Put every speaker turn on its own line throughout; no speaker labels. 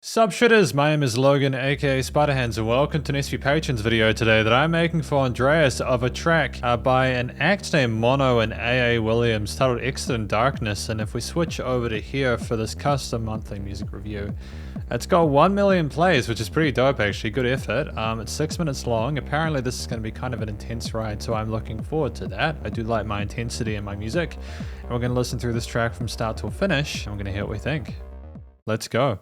Sup Shredders, my name is Logan aka Spiderhands and welcome to an SP Patrons video today that I'm making for Andreas of a track by an act named MONO and A.A. Williams titled Exit in Darkness. And if we switch over to here for this custom monthly music review, it's got 1 million plays, which is pretty dope actually, good effort. It's 6 minutes long. Apparently this is going to be kind of an intense ride, so I'm looking forward to that. I do like my intensity in my music. And we're going to listen through this track from start till finish and we're going to hear what we think. Let's go.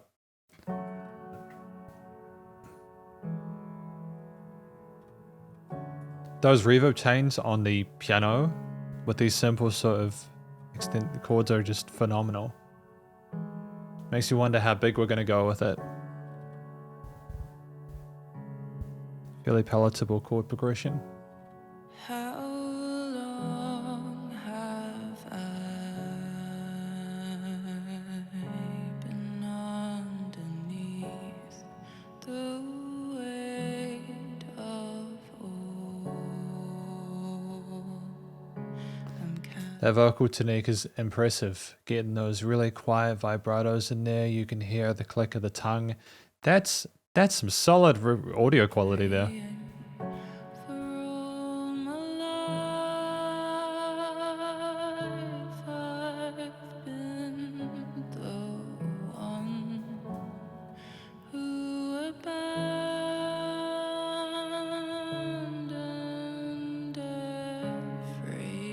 Those reverb chains on the piano with these simple sort of extent chords are just phenomenal. Makes you wonder how big we're going to go with it. Fairly palatable chord progression.
How long have I been underneath the weight of all?
That vocal technique is impressive. Getting those really quiet vibratos in there. You can hear the click of the tongue. That's some solid audio quality there.
For all my life, I've been the one who abandoned everyone.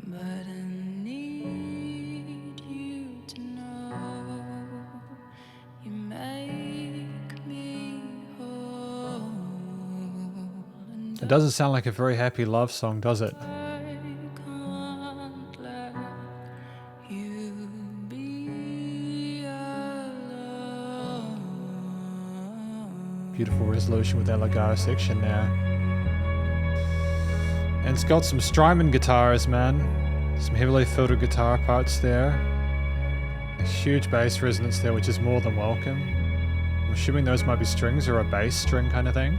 But I need you to know you make me whole.
It doesn't sound like a very happy love song, does it?
I can't let you be alone.
Beautiful resolution with that legato section there. And it's got some Strymon guitars, man. Some heavily filtered guitar parts there. A huge bass resonance there, which is more than welcome. I'm assuming those might be strings or a bass string kind of thing.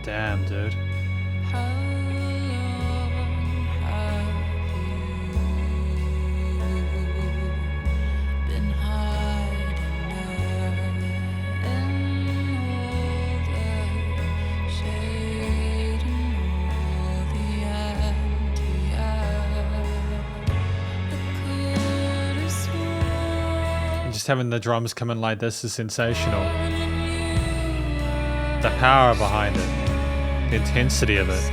Damn, dude.
How long have you been hiding there in all the shade and all the anti-air? I could have sworn
And just having the drums come in like this is sensational. The power behind it. The intensity of it.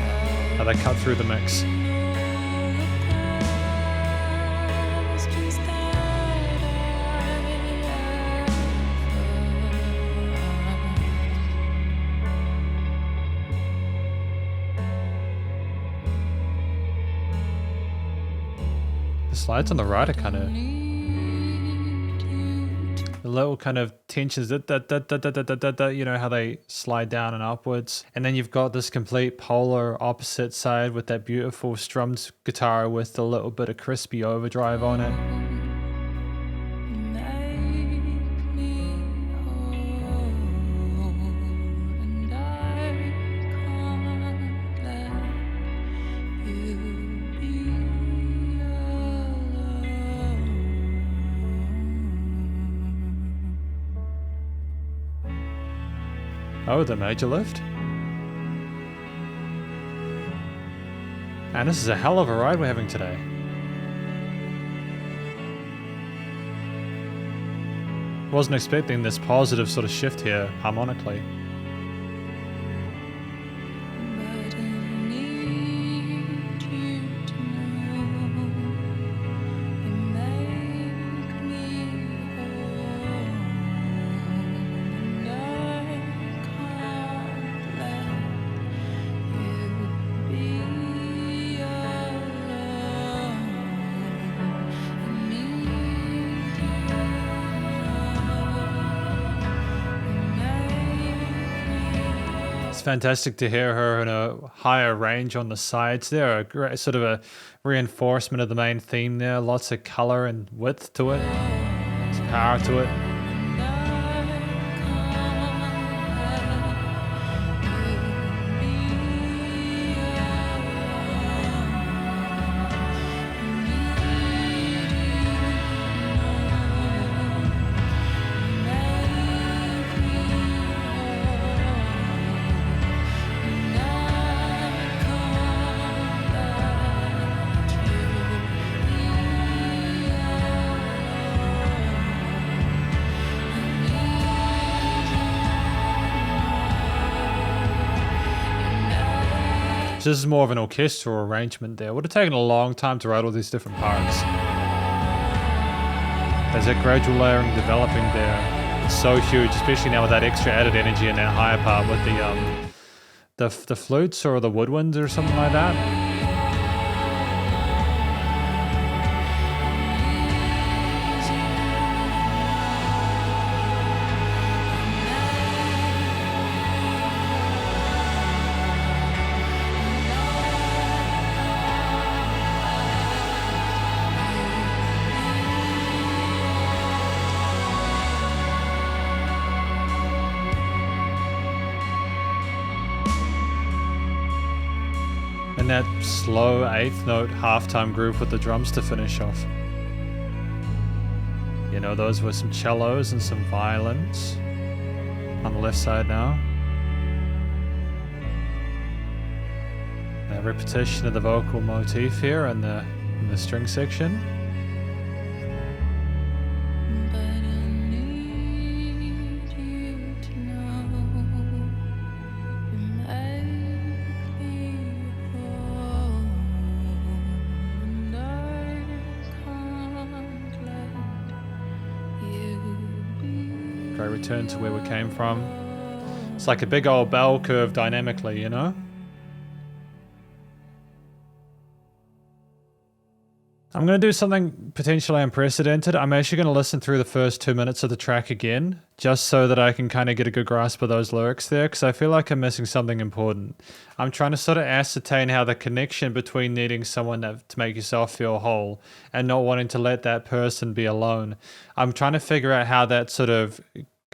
How they cut through the mix. The slides on the right are kind of the little kind of tensions, you know how they slide down and upwards. And then you've got this complete polar opposite side with that beautiful strummed guitar with a little bit of crispy overdrive on it. Oh, the major lift. And this is a hell of a ride we're having today. Wasn't expecting this positive sort of shift here harmonically.
But I need you to know you make me whole, and I can't let you be alone. I need you to know
It's fantastic to hear her in a higher range on the sides there. A great, sort of a reinforcement of the main theme there. Lots of color and width to it. There's power to it. So this is more of an orchestral arrangement there. Would have taken a long time to write all these different parts. There's that gradual layering developing there. It's so huge, especially now with that extra added energy in that higher part with the flutes or the woodwinds or something like that. And that slow 8th note halftime groove with the drums to finish off. You know, those were some cellos and some violins on the left side now. A repetition of the vocal motif here in the string section.
But I need you to know you make me whole, and I can't let you be.
Great return to where we came from. It's like a big old bell curve dynamically, you know? I'm going to do something potentially unprecedented. I'm actually going to listen through the first 2 minutes of the track again, just so that I can kind of get a good grasp of those lyrics there, because I feel like I'm missing something important. I'm trying to sort of ascertain how the connection between needing someone to make yourself feel whole and not wanting to let that person be alone. I'm trying to figure out how that sort of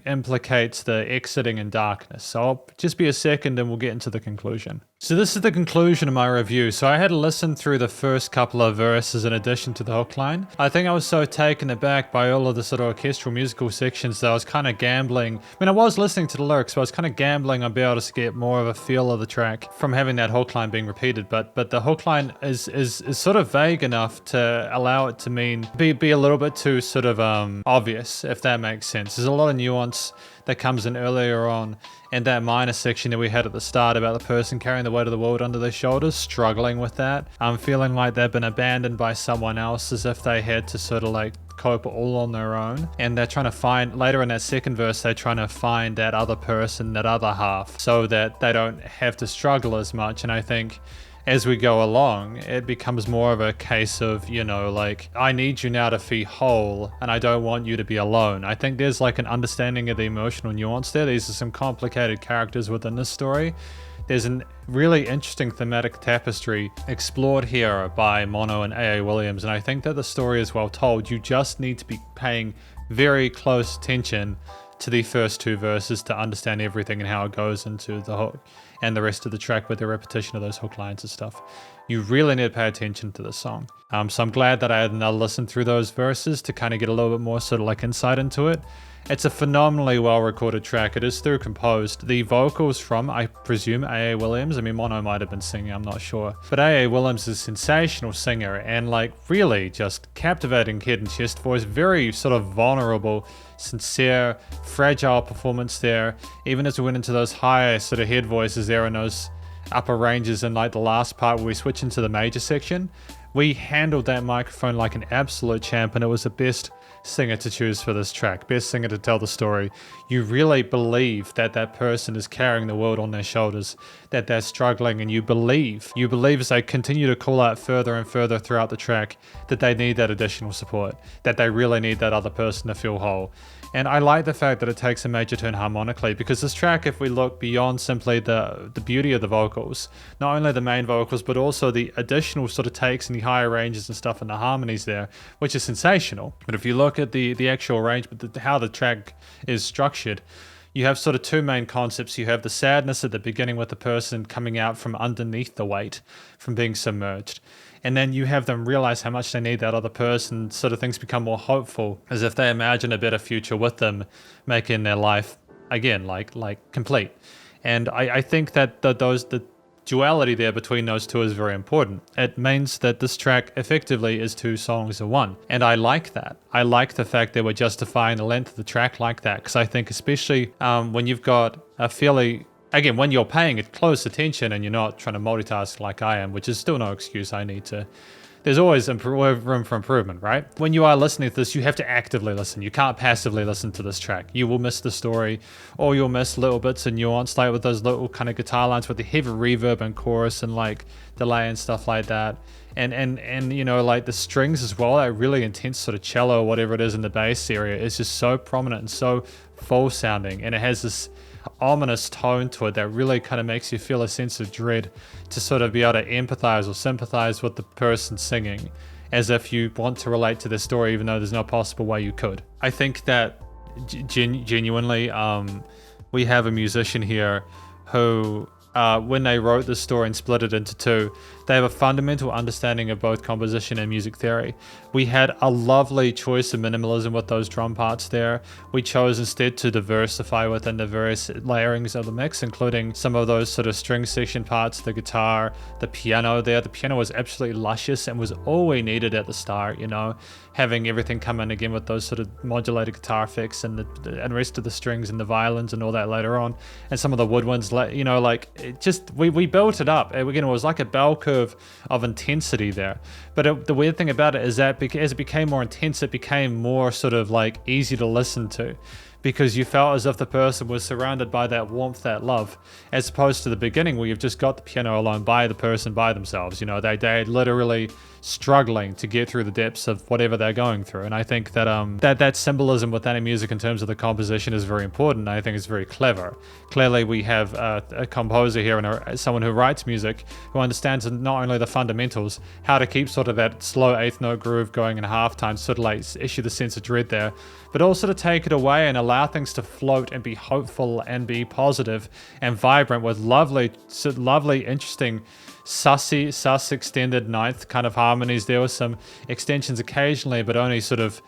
implicates the exiting in darkness. So I'll just be a second and we'll get into the conclusion. So this is the conclusion of my review. So I had to listen through the first couple of verses in addition to the hook line. I think I was so taken aback by all of the sort of orchestral musical sections that I was kind of gambling. I mean, I was listening to the lyrics, but I was kind of gambling I'd be able to get more of a feel of the track from having that hook line being repeated. But the hook line is sort of vague enough to allow it to be a little bit too sort of obvious, if that makes sense. There's a lot of nuance that comes in earlier on, and that minor section that we had at the start about the person carrying the weight of the world under their shoulders, struggling with that. I'm feeling like they've been abandoned by someone else, as if they had to sort of like cope all on their own. And they're trying to find, later in that second verse, they're trying to find that other person, that other half, so that they don't have to struggle as much. And I think as we go along, it becomes more of a case of, you know, like, I need you now to feel whole and I don't want you to be alone. I think there's like an understanding of the emotional nuance there. These are some complicated characters within this story. There's a really interesting thematic tapestry explored here by MONO and A.A. Williams, and I think that the story is well told. You just need to be paying very close attention to the first two verses to understand everything and how it goes into the hook and the rest of the track with the repetition of those hook lines and stuff. You really need to pay attention to this song. So I'm glad that I had another listen through those verses to kind of get a little bit more sort of like insight into it. It's a phenomenally well recorded track. It is through composed. The vocals from, I presume, A.A. Williams. I mean, Mono might have been singing, I'm not sure. But A.A. Williams is a sensational singer and like really just captivating head and chest voice. Very sort of vulnerable, sincere, fragile performance there. Even as we went into those higher sort of head voices there in those upper ranges in like the last part where we switch into the major section, we handled that microphone like an absolute champ, and it was the best singer to choose for this track, best singer to tell the story. You really believe that that person is carrying the world on their shoulders, that they're struggling, and you believe as they continue to call out further and further throughout the track that they need that additional support, that they really need that other person to feel whole. And I like the fact that it takes a major turn harmonically, because this track, if we look beyond simply the beauty of the vocals, not only the main vocals, but also the additional sort of takes and the higher ranges and stuff and the harmonies there, which is sensational. But if you look at the actual arrangement, how the track is structured, you have sort of two main concepts. You have the sadness at the beginning with the person coming out from underneath the weight, from being submerged. And then you have them realize how much they need that other person, sort of things become more hopeful, as if they imagine a better future with them, making their life, again, like complete. And I think that the duality there between those two is very important. It means that this track effectively is two songs in one. And I like that. I like the fact that we're justifying the length of the track like that, because I think especially when you've got a fairly again, when you're paying it close attention and you're not trying to multitask like I am, which is still no excuse, there's always room for improvement, right? When you are listening to this, you have to actively listen. You can't passively listen to this track. You will miss the story, or you'll miss little bits of nuance, like with those little kind of guitar lines with the heavy reverb and chorus and like delay and stuff like that. And you know, like the strings as well, that really intense sort of cello or whatever it is in the bass area is just so prominent and so full sounding, and it has this ominous tone to it that really kind of makes you feel a sense of dread to sort of be able to empathize or sympathize with the person singing, as if you want to relate to their story even though there's no possible way you could. I think that genuinely we have a musician here who when they wrote the story and split it into two, they have a fundamental understanding of both composition and music theory. We had a lovely choice of minimalism with those drum parts there. We chose instead to diversify within the various layerings of the mix, including some of those sort of string section parts, the guitar, the piano there. The piano was absolutely luscious and was all we needed at the start, you know, having everything come in again with those sort of modulated guitar effects and the rest of the strings and the violins and all that later on. And some of the woodwinds, you know, like it just, we built it up. Again, it was like a bell curve of intensity there. But the weird thing about it is that as it became more intense, it became more sort of like easy to listen to, because you felt as if the person was surrounded by that warmth, that love, as opposed to the beginning where you've just got the piano alone by the person by themselves. You know, they're literally struggling to get through the depths of whatever they're going through. And I think that that symbolism with any music in terms of the composition is very important. I think it's very clever. Clearly we have a composer here and someone who writes music who understands not only the fundamentals, how to keep sort of that slow eighth note groove going in half time, sort of like issue the sense of dread there, but also to take it away and allow things to float and be hopeful and be positive and vibrant with lovely, interesting sus extended ninth kind of harmonies. There were some extensions occasionally, but only sort of,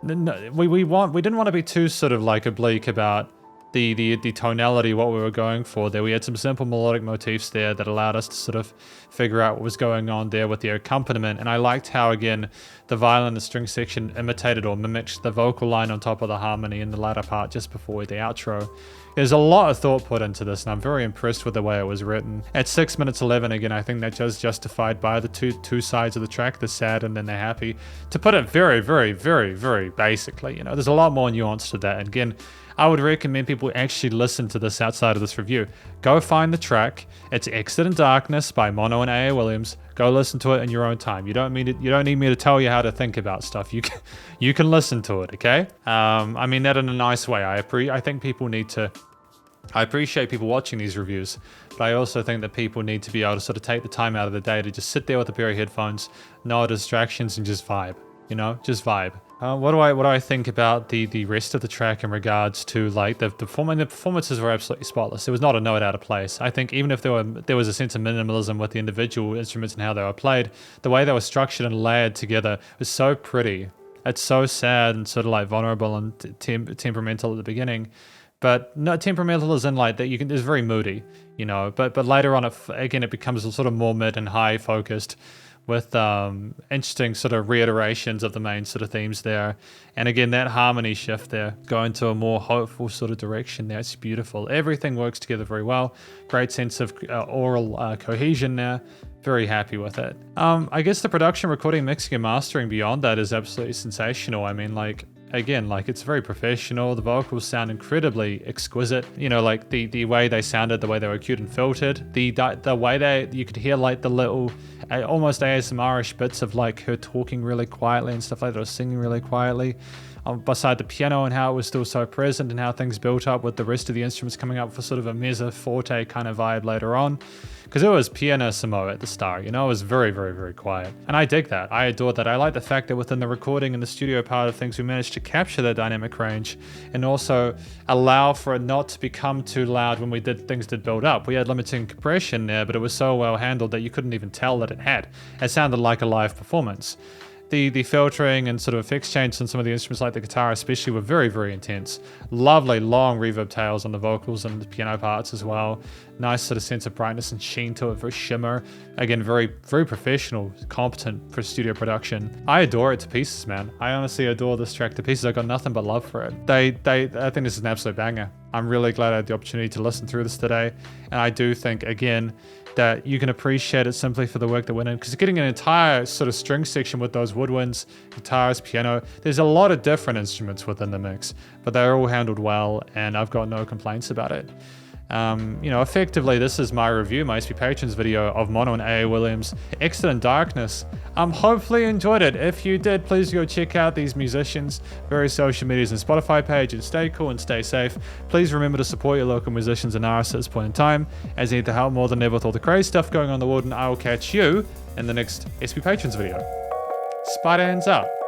we didn't want to be too sort of like oblique about the tonality, what we were going for there. We had some simple melodic motifs there that allowed us to sort of figure out what was going on there with the accompaniment. And I liked how, again, the violin, the string section imitated or mimicked the vocal line on top of the harmony in the latter part just before the outro. There's a lot of thought put into this, and I'm very impressed with the way it was written. At 6 minutes 11, again, I think that just justified by the two sides of the track, the sad and then the happy. To put it very, very, very, very basically, you know, there's a lot more nuance to that. And again, I would recommend people actually listen to this outside of this review. Go find the track. It's Exit in Darkness by MONO and A.A. Williams. Go listen to it in your own time. You don't need me to tell you how to think about stuff. You can listen to it, okay? I mean that in a nice way. I think people need to. I appreciate people watching these reviews, but I also think that people need to be able to sort of take the time out of the day to just sit there with a pair of headphones, no distractions, and just vibe. You know, just vibe. What do I think about the rest of the track in regards to like the performances were absolutely spotless. There was not a note out of place. I think even if there was a sense of minimalism with the individual instruments and how they were played, the way they were structured and layered together was so pretty. It's so sad and sort of like vulnerable and temperamental at the beginning. But no, temperamental is in like that. It's very moody, you know. But later on, it becomes sort of more mid and high focused, with interesting sort of reiterations of the main sort of themes there. And again, that harmony shift there, going to a more hopeful sort of direction there. It's beautiful. Everything works together very well. Great sense of oral cohesion there. Very happy with it. I guess the production, recording, mixing, and mastering beyond that is absolutely sensational. I mean, like, again, like it's very professional. The vocals sound incredibly exquisite. You know, like the way they sounded, the way they were cued and filtered, the way you could hear like the little almost ASMR-ish bits of like her talking really quietly and stuff like that, or singing really quietly. Beside the piano, and how it was still so present, and how things built up with the rest of the instruments coming up for sort of a mezzo forte kind of vibe later on. Because it was pianissimo at the start, you know, it was very, very, very quiet. And I dig that. I adore that. I like the fact that within the recording and the studio part of things, we managed to capture that dynamic range and also allow for it not to become too loud when things did build up. We had limiting compression there, but it was so well handled that you couldn't even tell that it had. It sounded like a live performance. The filtering and sort of effects changes on some of the instruments, like the guitar especially, were very, very intense. Lovely long reverb tails on the vocals and the piano parts as well. Nice sort of sense of brightness and sheen to it, very shimmer. Again, very, very professional, competent for studio production. I adore it to pieces, man. I honestly adore this track to pieces. I've got nothing but love for it. I think this is an absolute banger. I'm really glad I had the opportunity to listen through this today. And I do think, again, that you can appreciate it simply for the work that went in, because getting an entire sort of string section with those woodwinds, guitars, piano, there's a lot of different instruments within the mix, but they're all handled well, and I've got no complaints about it. Effectively, this is my review, my SP Patrons video of Mono and A.A. Williams' Excellent Darkness. Hopefully you enjoyed it. If you did, please go check out these musicians, various social medias and Spotify page, and stay cool and stay safe. Please remember to support your local musicians and artists at this point in time, as they need the help more than ever with all the crazy stuff going on in the world, and I will catch you in the next SP Patrons video. Spiderhands out.